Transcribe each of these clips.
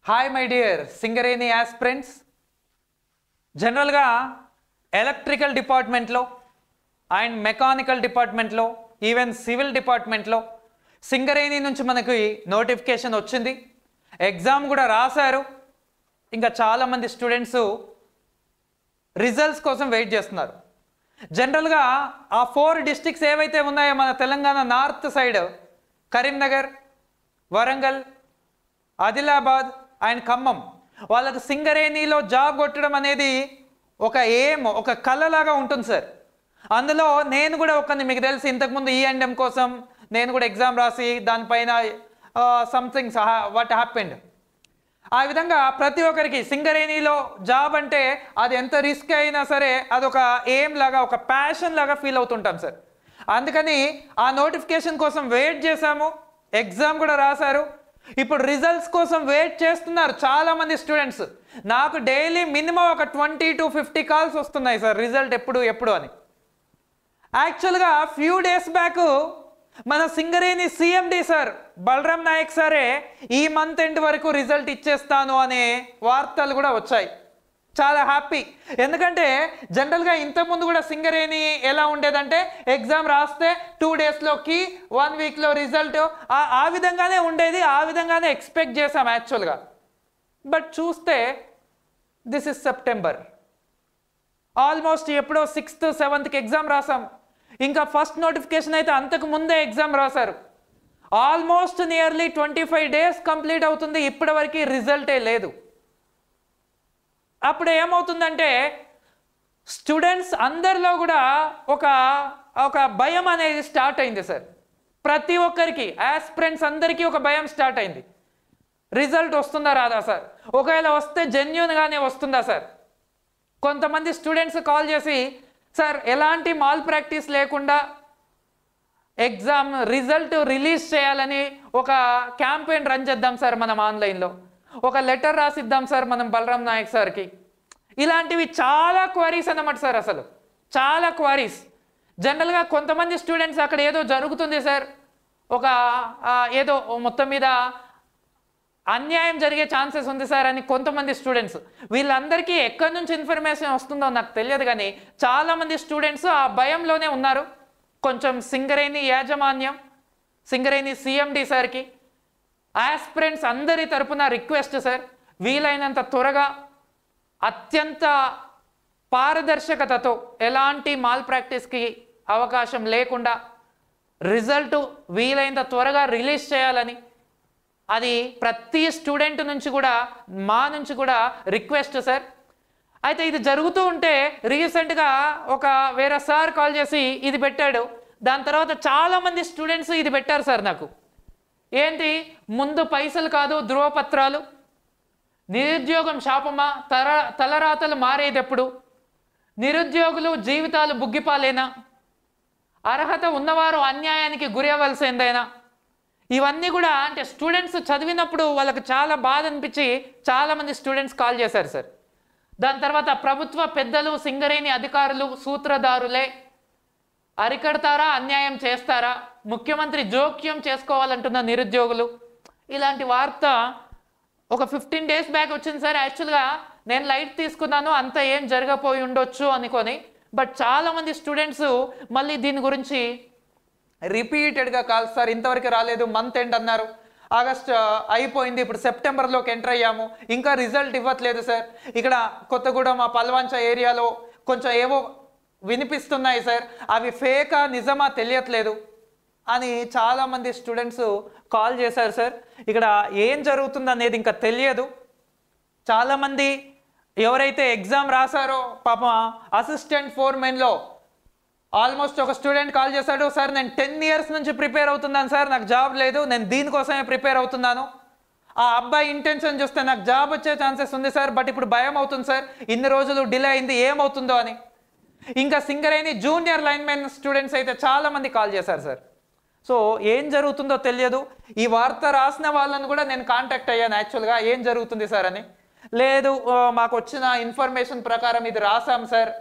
Hi my dear Singareni aspirants. జనరల్గా electrical డిపార్ట్మెంట్లో and mechanical డిపార్ట్మెంట్లో ఈవెన్ సివిల్ డిపార్ట్మెంట్లో సింగరేణి నుంచి మనకి నోటిఫికేషన్ వచ్చింది. ఎగ్జామ్ కూడా రాశారు. ఇంకా చాలామంది స్టూడెంట్స్ రిజల్ట్స్ కోసం వెయిట్ చేస్తున్నారు. జనరల్గా ఆ 4 డిస్ట్రిక్ట్స్ ఏవైతే ఉన్నాయో మన Telangana north side Karimnagar, Warangal, Adilabad and Khammam, వాళ్ళకి సింగరేణిలో జాబ్ కొట్టడం అనేది ఒక ఎయిమ్, ఒక కళలాగా ఉంటుంది సార్. అందులో నేను కూడా మీకు తెలిసి ఇంతకుముందు E&M కోసం నేను కూడా ఎగ్జామ్ రాసి దానిపైన సంథింగ్ వాట్ హ్యాపెండ్. ఆ విధంగా ప్రతి ఒక్కరికి సింగరేణిలో జాబ్ అంటే అది ఎంత రిస్క్ అయినా సరే అదొక ఎయిమ్ లాగా, ఒక ప్యాషన్ లాగా ఫీల్ అవుతుంటాం సార్. అందుకని ఆ నోటిఫికేషన్ కోసం వెయిట్ చేశాము. ఎగ్జామ్ కూడా రాశారు. ఇప్పుడు రిజల్ట్స్ కోసం వెయిట్ చేస్తున్నారు చాలామంది స్టూడెంట్స్. నాకు డైలీ మినిమం ఒక 20 to 50 కాల్స్ వస్తున్నాయి సార్, రిజల్ట్ ఎప్పుడు అని. యాక్చువల్గా ఫ్యూ డేస్ బ్యాక్ మన సింగరేణి CMD సార్ బలరాం నాయక్ సారే ఈ మంత్ ఎండ్ వరకు రిజల్ట్ ఇచ్చేస్తాను అనే వార్తలు కూడా వచ్చాయి. చాలా హ్యాపీ. ఎందుకంటే జనరల్గా ఇంతకుముందు కూడా సింగరేణి ఎలా ఉండేదంటే ఎగ్జామ్ రాస్తే 2 డేస్లోకి 1 వీక్లో రిజల్ట్, ఆ విధంగానే ఉండేది. ఆ విధంగానే ఎక్స్పెక్ట్ చేసాం యాక్చువల్గా. బట్ చూస్తే దిస్ ఇస్ సెప్టెంబర్. ఆల్మోస్ట్ ఎప్పుడో 6th, 7th ఎగ్జామ్ రాసాం. ఇంకా ఫస్ట్ నోటిఫికేషన్ అయితే అంతకు ముందే ఎగ్జామ్ రాశారు. ఆల్మోస్ట్ నియర్లీ 25 డేస్ కంప్లీట్ అవుతుంది, ఇప్పటి వరకు రిజల్టే లేదు. అప్పుడు ఏమవుతుందంటే స్టూడెంట్స్ అందరిలో కూడా ఒక భయం అనేది స్టార్ట్ అయింది సార్. ప్రతి ఒక్కరికి, ఆస్పిరెంట్స్ అందరికీ ఒక భయం స్టార్ట్ అయింది. రిజల్ట్ వస్తుందా రాదా సార్, ఒకవేళ వస్తే జెన్యూన్గానే వస్తుందా సార్. కొంతమంది స్టూడెంట్స్ కాల్ చేసి, సార్ ఎలాంటి మాల్ ప్రాక్టీస్ లేకుండా ఎగ్జామ్ రిజల్ట్ రిలీజ్ చేయాలని ఒక క్యాంపెయిన్ రన్ చేద్దాం సార్ మనం ఆన్లైన్లో, ఒక లెటర్ రాసిద్దాం సార్ మనం బలరాం నాయక్ సార్కి. ఇలాంటివి చాలా క్వరీస్ అన్నమాట సార్. అసలు చాలా క్వరీస్. జనరల్గా కొంతమంది స్టూడెంట్స్ అక్కడ ఏదో జరుగుతుంది సార్, ఏదో మొత్తం మీద అన్యాయం జరిగే ఛాన్సెస్ ఉంది సార్ అని కొంతమంది స్టూడెంట్స్. వీళ్ళందరికీ ఎక్కడి నుంచి ఇన్ఫర్మేషన్ వస్తుందో నాకు తెలియదు, కానీ చాలామంది స్టూడెంట్స్ ఆ భయంలోనే ఉన్నారు. కొంచెం సింగరేణి యాజమాన్యం, సింగరేణి CMD సార్కి, ఆస్పిరెంట్స్ అందరి తరపున రిక్వెస్ట్ సార్, వీలైనంత త్వరగా అత్యంత పారదర్శకతతో ఎలాంటి మాల్ ప్రాక్టీస్కి అవకాశం లేకుండా రిజల్ట్ వీలైనంత త్వరగా రిలీజ్ చేయాలని, అది ప్రతి స్టూడెంట్ నుంచి కూడా, మా నుంచి కూడా రిక్వెస్ట్ సార్. అయితే ఇది జరుగుతూ ఉంటే రీసెంట్గా వేరే సార్ కాల్ చేసి ఇది పెట్టాడు. దాని తర్వాత చాలామంది స్టూడెంట్స్ ఇది పెట్టారు సార్ నాకు. ఏంటి, ముందు పైసలు కాదు ధృవపత్రాలు, నిరుద్యోగం శాపమా, తలరాతలు మారేదెప్పుడు, నిరుద్యోగులు జీవితాలు బుగ్గిపాలేనా, అర్హత ఉన్నవారు అన్యాయానికి గురి అవ్వాల్సిందేనా. ఇవన్నీ కూడా అంటే స్టూడెంట్స్ చదివినప్పుడు వాళ్ళకి చాలా బాధ అనిపించి చాలామంది స్టూడెంట్స్ కాల్ చేశారు సార్. దాని తర్వాత ప్రభుత్వ పెద్దలు, సింగరేణి అధికారులు సూత్రధారులే, అరికడతారా అన్యాయం చేస్తారా, ముఖ్యమంత్రి జోక్యం చేసుకోవాలంటున్న నిరుద్యోగులు. ఇలాంటి వార్త ఒక 15 డేస్ బ్యాక్ వచ్చింది సార్. యాక్చువల్గా నేను లైట్ తీసుకున్నాను, అంత ఏం జరగపోయి ఉండొచ్చు అనుకొని. బట్ చాలామంది స్టూడెంట్స్ మళ్ళీ దీని గురించి రిపీటెడ్గా కాల్, సార్ ఇంతవరకు రాలేదు, మంత్ ఎండ్ అన్నారు, ఆగస్ట్ అయిపోయింది, ఇప్పుడు సెప్టెంబర్లోకి ఎంటర్ అయ్యాము, ఇంకా రిజల్ట్ ఇవ్వట్లేదు సార్. ఇక్కడ కొత్తగూడెం ఆ పల్వంచ ఏరియాలో కొంచెం ఏవో వినిపిస్తున్నాయి సార్, అవి ఫేకా నిజమా తెలియట్లేదు అని చాలామంది స్టూడెంట్స్ కాల్ చేశారు సార్. ఇక్కడ ఏం జరుగుతుంది అనేది ఇంకా తెలియదు. చాలామంది ఎవరైతే ఎగ్జామ్ రాశారో పాపం అసిస్టెంట్ ఫోర్మెన్లో ఆల్మోస్ట్ ఒక స్టూడెంట్ కాల్ చేశాడు, సార్ నేను 10 years నుంచి ప్రిపేర్ అవుతున్నాను సార్, నాకు జాబ్ లేదు, నేను దీనికోసమే ప్రిపేర్ అవుతున్నాను. ఆ అబ్బాయి ఇంటెన్షన్ చూస్తే నాకు జాబ్ వచ్చే ఛాన్సెస్ ఉంది సార్, బట్ ఇప్పుడు భయం అవుతుంది సార్, ఇన్ని రోజులు డిలే అయింది, ఏమవుతుందో అని. ఇంకా సింగరేణి జూనియర్ లైన్మెన్ స్టూడెంట్స్ అయితే చాలామంది కాల్ చేశారు సార్. సో ఏం జరుగుతుందో తెలియదు. ఈ వార్త రాసిన వాళ్ళని కూడా నేను కాంటాక్ట్ అయ్యాను యాక్చువల్గా, ఏం జరుగుతుంది సార్ అని. లేదు, మాకు వచ్చిన ఇన్ఫర్మేషన్ ప్రకారం ఇది రాసాం సార్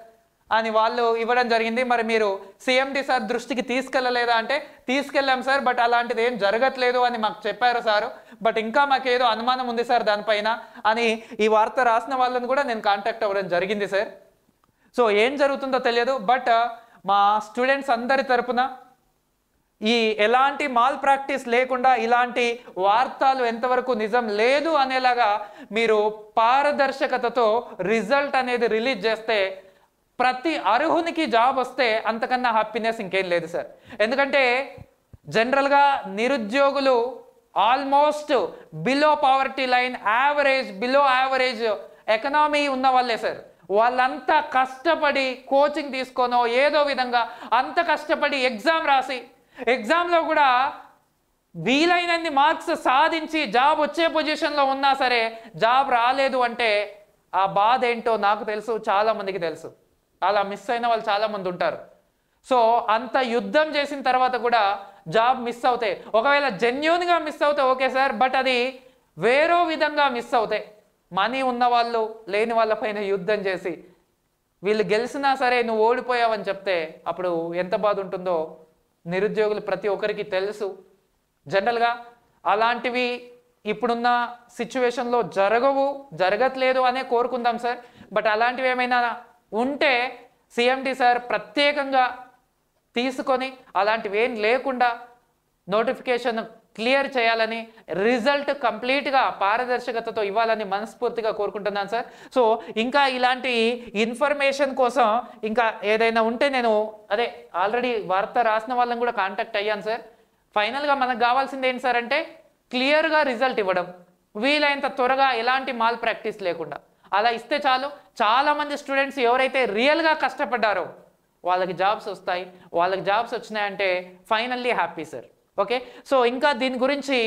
అని వాళ్ళు ఇవ్వడం జరిగింది. మరి మీరు సిఎండి సార్ దృష్టికి తీసుకెళ్ళలేదా అంటే తీసుకెళ్ళాం సార్, బట్ అలాంటిది ఏం జరగట్లేదు అని మాకు చెప్పారు సారు, బట్ ఇంకా మాకేదో అనుమానం ఉంది సార్ దానిపైన అని ఈ వార్త రాసిన వాళ్ళని కూడా నేను కాంటాక్ట్ అవ్వడం జరిగింది సార్. సో ఏం జరుగుతుందో తెలియదు, బట్ మా స్టూడెంట్స్ అందరి తరపున ఈ ఎలాంటి మాల్ ప్రాక్టీస్ లేకుండా ఇలాంటి వార్తలు ఎంతవరకు నిజం లేదు అనేలాగా మీరు పారదర్శకతతో రిజల్ట్ అనేది రిలీజ్ చేస్తే ప్రతి అర్హునికి జాబ్ వస్తే అంతకన్నా హ్యాపీనెస్ ఇంకేం లేదు సార్. ఎందుకంటే జనరల్గా నిరుద్యోగులు almost below poverty line, average, below average economy ఉన్న వాళ్ళే సార్. వాళ్ళంతా కష్టపడి కోచింగ్ తీసుకోనో ఏదో విధంగా అంత కష్టపడి ఎగ్జామ్ రాసి ఎగ్జామ్లో కూడా వీలైనన్ని మార్క్స్ సాధించి జాబ్ వచ్చే పొజిషన్లో ఉన్నా సరే జాబ్ రాలేదు అంటే ఆ బాధ ఏంటో నాకు తెలుసు, చాలా మందికి తెలుసు. అలా మిస్ అయిన వాళ్ళు చాలా మంది ఉంటారు. సో అంత యుద్ధం చేసిన తర్వాత కూడా జాబ్ మిస్ అవుతాయి. ఒకవేళ జెన్యూన్గా మిస్ అవుతాయి ఓకే సార్, బట్ అది వేరే విధంగా మిస్ అవుతాయి. మనీ ఉన్న వాళ్ళు లేని వాళ్ళపైన యుద్ధం చేసి వీళ్ళు గెలిచినా సరే నువ్వు ఓడిపోయావని చెప్తే అప్పుడు ఎంత బాధ ఉంటుందో నిరుద్యోగులు ప్రతి ఒక్కరికి తెలుసు. జనరల్గా అలాంటివి ఇప్పుడున్న సిచ్యువేషన్లో జరగట్లేదు అనే కోరుకుందాం సార్. బట్ అలాంటివి ఏమైనా ఉంటే సిఎండి సార్ ప్రత్యేకంగా తీసుకొని అలాంటివి ఏం లేకుండా నోటిఫికేషన్ క్లియర్ చేయాలని, రిజల్ట్ కంప్లీట్గా పారదర్శకతతో ఇవ్వాలని మనస్ఫూర్తిగా కోరుకుంటున్నాను సార్. సో ఇంకా ఇలాంటి ఇన్ఫర్మేషన్ కోసం ఇంకా ఏదైనా ఉంటే నేను అదే ఆల్రెడీ వార్త రాసిన వాళ్ళని కూడా కాంటాక్ట్ అయ్యాను సార్. ఫైనల్గా మనకు కావాల్సింది ఏంటి సార్ అంటే క్లియర్గా రిజల్ట్ ఇవ్వడం, వీలైనంత త్వరగా ఎలాంటి మాల్ ప్రాక్టీస్ లేకుండా అలా ఇస్తే చాలు. చాలామంది స్టూడెంట్స్ ఎవరైతే రియల్గా కష్టపడ్డారో వాళ్ళకి జాబ్స్ వస్తాయి. వాళ్ళకి జాబ్స్ వచ్చినాయంటే finally happy sir. Okay, so ఇంకా దీని గురించి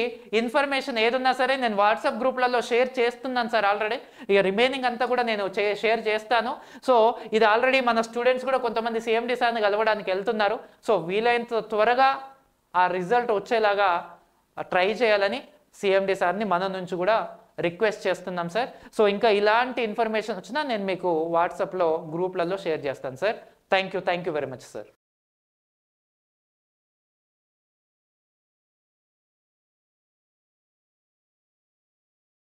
ఇన్ఫర్మేషన్ ఏదున్నా సరే నేను వాట్సాప్ గ్రూప్లలో షేర్ చేస్తున్నాను సార్ ఆల్రెడీ. ఇక రిమైనింగ్ అంతా కూడా నేను షేర్ చేస్తాను. సో ఇది ఆల్రెడీ మన స్టూడెంట్స్ కూడా కొంతమంది సిఎండి సార్ని కలవడానికి వెళ్తున్నారు. సో వీలైనంత త్వరగా ఆ రిజల్ట్ వచ్చేలాగా ట్రై చేయాలని సిఎండి సార్ని మన నుంచి కూడా రిక్వెస్ట్ చేస్తున్నాం సార్. సో ఇంకా ఇలాంటి ఇన్ఫర్మేషన్ వచ్చినా నేను మీకు వాట్సాప్లో గ్రూప్లలో షేర్ చేస్తాను sir. Thank you very much sir.